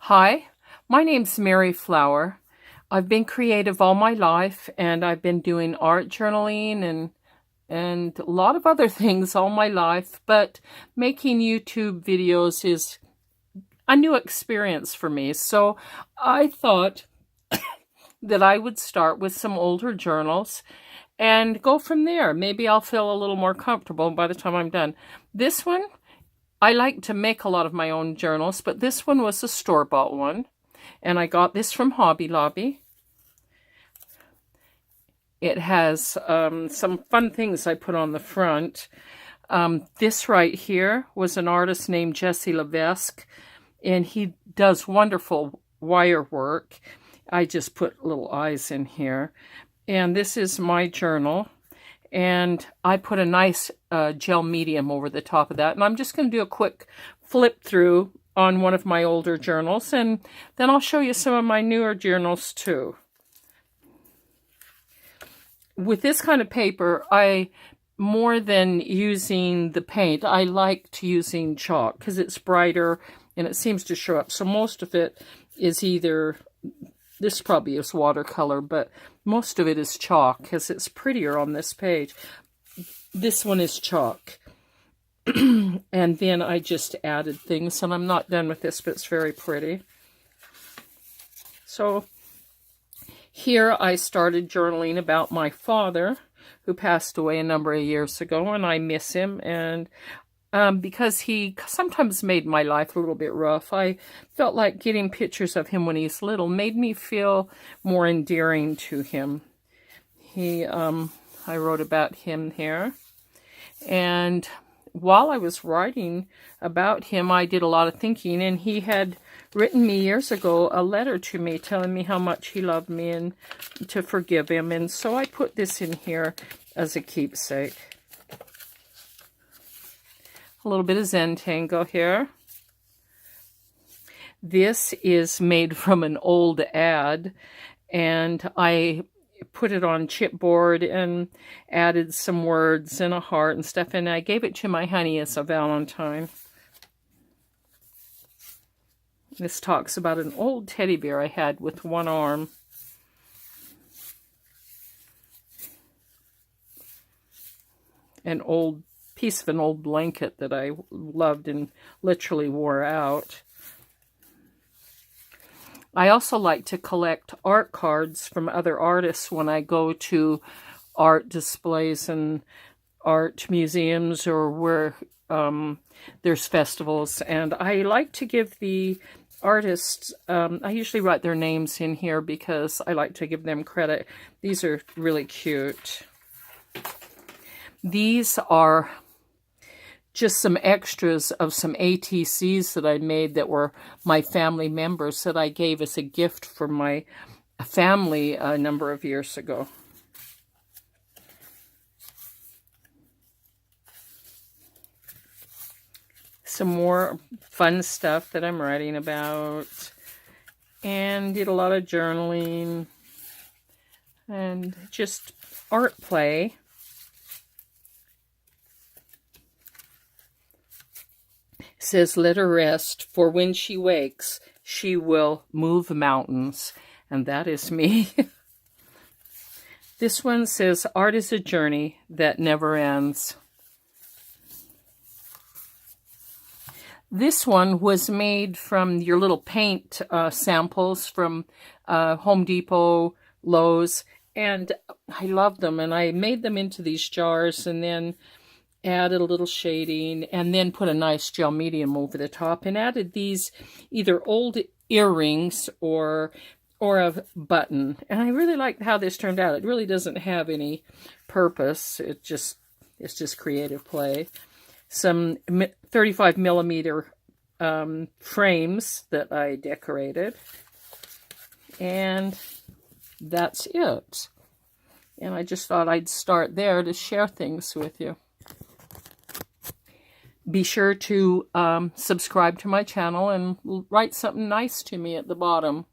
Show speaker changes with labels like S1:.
S1: Hi, my name's Mary Flower. I've been creative all my life, and I've been doing art journaling and a lot of other things all my life, but making YouTube videos is a new experience for me. So I thought that I would start with some older journals and go from there. Maybe I'll feel a little more comfortable by the time I'm done. This one, I like to make a lot of my own journals, but this one was a store-bought one, and I got this from Hobby Lobby. It has some fun things I put on the front. This right here was an artist named Jesse Levesque, and he does wonderful wire work. I just put little eyes in here. And this is my journal. And I put a nice gel medium over the top of that. And I'm just going to do a quick flip through on one of my older journals. And then I'll show you some of my newer journals too. With this kind of paper, more than using the paint, I liked using chalk because it's brighter and it seems to show up. So most of it is either, this probably is watercolor, but most of it is chalk because it's prettier on this page. This one is chalk. And then I just added things, and I'm not done with this, but it's very pretty. So here I started journaling about my father, who passed away a number of years ago, and I miss him. And because he sometimes made my life a little bit rough, I felt like getting pictures of him when he's little made me feel more endearing to him. I wrote about him here. And while I was writing about him, I did a lot of thinking, and he had written me years ago a letter to me telling me how much he loved me and to forgive him. And so I put this in here as a keepsake. A little bit of Zentangle here. This is made from an old ad, and I put it on chipboard and added some words and a heart and stuff, and I gave it to my honey as a Valentine. This talks about an old teddy bear I had with one arm. An old piece of an old blanket that I loved and literally wore out. I also like to collect art cards from other artists when I go to art displays and art museums or where there's festivals. And I like to give the artists, I usually write their names in here because I like to give them credit. These are really cute. These are just some extras of some ATCs that I made that were my family members that I gave as a gift for my family a number of years ago. Some more fun stuff that I'm writing about, and did a lot of journaling and just art play. It says, "Let her rest, for when she wakes, she will move mountains." And that is me. This one says, "Art is a journey that never ends." This one was made from your little paint samples from Home Depot, Lowe's, and I love them. And I made them into these jars and then added a little shading and then put a nice gel medium over the top and added these either old earrings or a button. And I really like how this turned out. It really doesn't have any purpose. It's just creative play. Some 35 millimeter frames that I decorated. And that's it. And I just thought I'd start there to share things with you. Be sure to subscribe to my channel and write something nice to me at the bottom.